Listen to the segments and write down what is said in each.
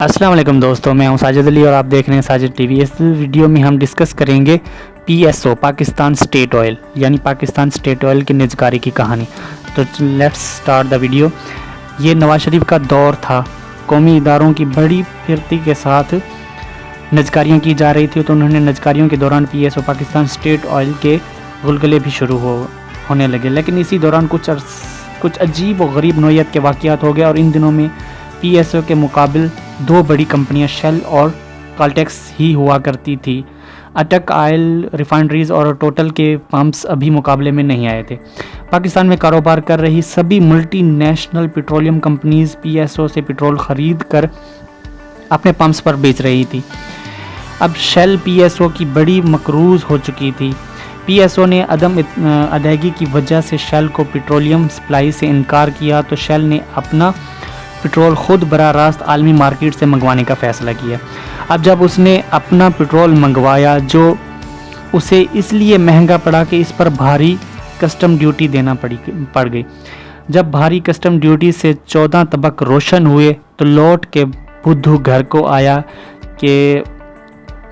अस्सलाम वालेकुम दोस्तों, मैं हूं साजिद अली और आप देख रहे हैं साजिद टीवी। इस वीडियो में हम डिस्कस करेंगे PSO पाकिस्तान स्टेट ऑयल यानी पाकिस्तान स्टेट ऑयल की निजकारी की कहानी। तो लेट्स स्टार्ट द वीडियो। ये नवाज शरीफ का दौर था, कौमी इदारों की बड़ी फिरती के साथ निजकारियाँ की जा रही थी, तो उन्होंने निजकारियों के दौरान PSO पाकिस्तान स्टेट ऑयल के गुलगुले भी शुरू होने लगे। लेकिन इसी दौरान कुछ अजीब और गरीब नौयत के वाक़यात हो गए और इन दिनों में PSO के मुकाबिल दो बड़ी कंपनियां शेल और कॉल्टेक्स ही हुआ करती थी। अटक ऑयल रिफाइनरीज और टोटल के पंप्स अभी मुकाबले में नहीं आए थे। पाकिस्तान में कारोबार कर रही सभी multi national petroleum companies PSO से पेट्रोल खरीद कर अपने पंप्स पर बेच रही थी। अब शेल PSO की बड़ी मकरूज हो चुकी थी। PSO ने अदम अदायगी की वजह से शेल को पेट्रोलियम सप्लाई से इनकार किया, तो शेल ने अपना पेट्रोल खुद बराह रास्त आलमी मार्केट से मंगवाने का फ़ैसला किया। अब जब उसने अपना पेट्रोल मंगवाया, जो उसे इसलिए महंगा पड़ा कि इस पर भारी कस्टम ड्यूटी देना पड़ गई। जब भारी कस्टम ड्यूटी से 14 तबक रोशन हुए, तो लौट के बुद्धू घर को आया के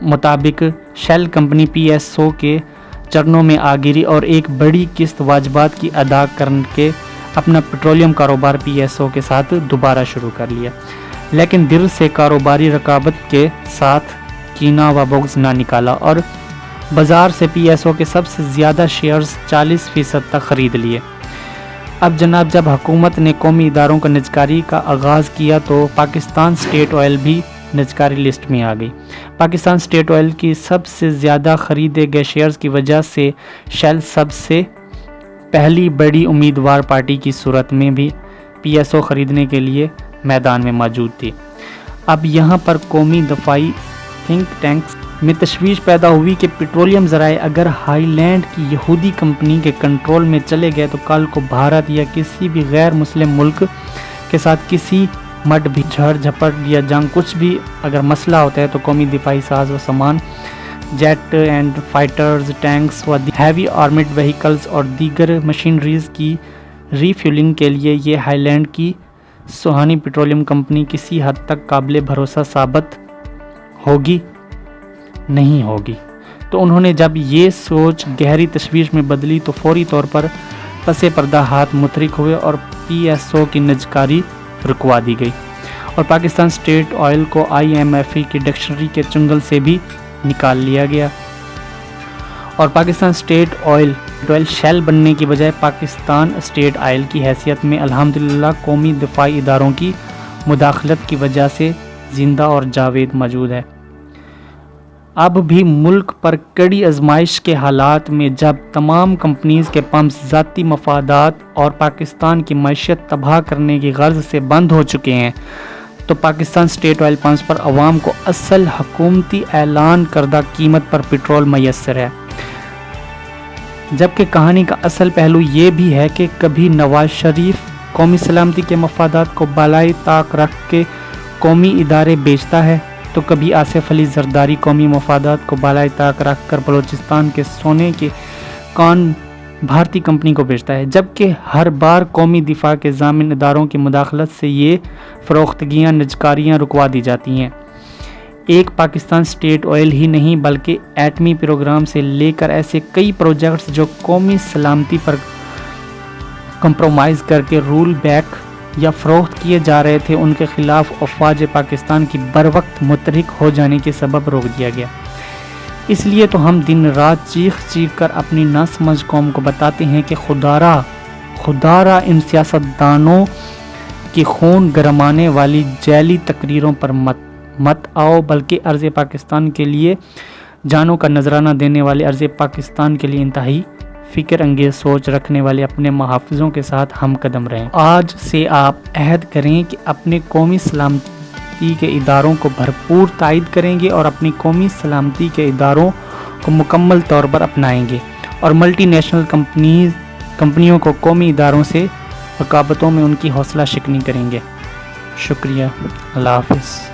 मुताबिक शेल कंपनी PSO के चरणों में आ गिरी और एक बड़ी किस्त वाजबात की अदा करके अपना पेट्रोलियम कारोबार PSO के साथ दोबारा शुरू कर लिया। लेकिन दिल से कारोबारी रकाबत के साथ कीना व बुग़्ज़ ना निकाला और बाज़ार से PSO के सबसे ज़्यादा शेयर्स 40% तक ख़रीद लिए। अब जनाब, जब हुकूमत ने कौमी इदारों का निजकारी का आगाज़ किया, तो पाकिस्तान स्टेट ऑयल भी निजकारी लिस्ट में आ गई। पाकिस्तान स्टेट ऑयल की सबसे ज़्यादा ख़रीदे गए शेयर्स की वजह से शेल सबसे पहली बड़ी उम्मीदवार पार्टी की सूरत में भी PSO ख़रीदने के लिए मैदान में मौजूद थी। अब यहाँ पर कौमी दफाई थिंक टैंक्स में तशवीश पैदा हुई कि पेट्रोलियम ज़राए अगर हाईलैंड की यहूदी कंपनी के कंट्रोल में चले गए, तो कल को भारत या किसी भी गैर मुस्लिम मुल्क के साथ किसी मड भी झड़ झपट या जंग कुछ भी अगर मसला होता है, तो कौमी दिफाई साज व सामान जेट एंड फाइटर्स, टैंक्स व हैवी आर्मड व्हीकल्स और दीगर मशीनरीज की रीफ्यूलिंग के लिए ये हाईलैंड की सुहानी पेट्रोलियम कंपनी किसी हद तक काबिल भरोसा साबित होगी नहीं होगी। तो उन्होंने जब ये सोच गहरी तशवीश में बदली, तो फौरी तौर पर पसे पर्दा हाथ मुतरिक हुए और PSO की निजकारी रुकवा दी गई और पाकिस्तान स्टेट ऑयल को IMFE की डिक्शनरी के चुंगल से भी निकाल लिया गया और पाकिस्तान स्टेट ऑयल शेल बनने की बजाय पाकिस्तान स्टेट ऑयल की हैसियत में अल्हम्दुलिल्लाह कौमी दिफाई इदारों की मुदाखलत की वजह से ज़िंदा और जावेद मौजूद है। अब भी मुल्क पर कड़ी आजमाइश के हालात में, जब तमाम कंपनीज के पंप्स ज़ाती मफादात और पाकिस्तान की मैशियत तबाह करने की गर्ज से बंद हो चुके हैं, तो पाकिस्तान स्टेट ऑयल पंप्स पर अवाम को असल हुकूमती ऐलान करदा कीमत पर पेट्रोल मैसर है। जबकि कहानी का असल पहलू ये भी है कि कभी नवाज शरीफ कौमी सलामती के मफादात को बालाई ताक रख के कौमी इदारे बेचता है, तो कभी आसिफ अली जरदारी कौमी मफादात को बालाई ताक रख कर बलूचिस्तान के सोने के कान भारतीय कंपनी को बेचता है। जबकि हर बार कौमी दिफा के ज़ामिन इदारों की मुदाखलत से ये फ़रोख्तगियाँ निजकारियाँ रुकवा दी जाती हैं। एक पाकिस्तान स्टेट ऑयल ही नहीं, बल्कि एटमी प्रोग्राम से लेकर ऐसे कई प्रोजेक्ट्स जो कौमी सलामती पर कंप्रोमाइज़ करके रूल बैक या फ़रोख्त किए जा रहे थे, उनके ख़िलाफ़ अफ़वाज पाकिस्तान की बर वक्त मुतहरिक हो जाने के सबब रोक दिया गया। इसलिए तो हम दिन रात चीख चीख कर अपनी नासमझ कौम को बताते हैं कि खुदारा इन सियासतदानों की खून गरमाने वाली जैली तकरीरों पर मत आओ, बल्कि अर्ज़ पाकिस्तान के लिए जानों का नजराना देने वाले, अर्ज़ पाकिस्तान के लिए इंतहाई फ़िक्र अंगेज़ सोच रखने वाले अपने मुहाफ़िज़ों के साथ हम कदम रहें। आज से आप अहद करें कि अपने कौमी सलामती के इदारों को भरपूर तायद करेंगे और अपनी कौमी सलामती के इदारों को मुकम्मल तौर पर अपनाएंगे और मल्टी नेशनल कंपनियों को कौमी इदारों से रकाबतों में उनकी हौसला शिकनी करेंगे। शुक्रिया। अल्लाह हाफ़िज़।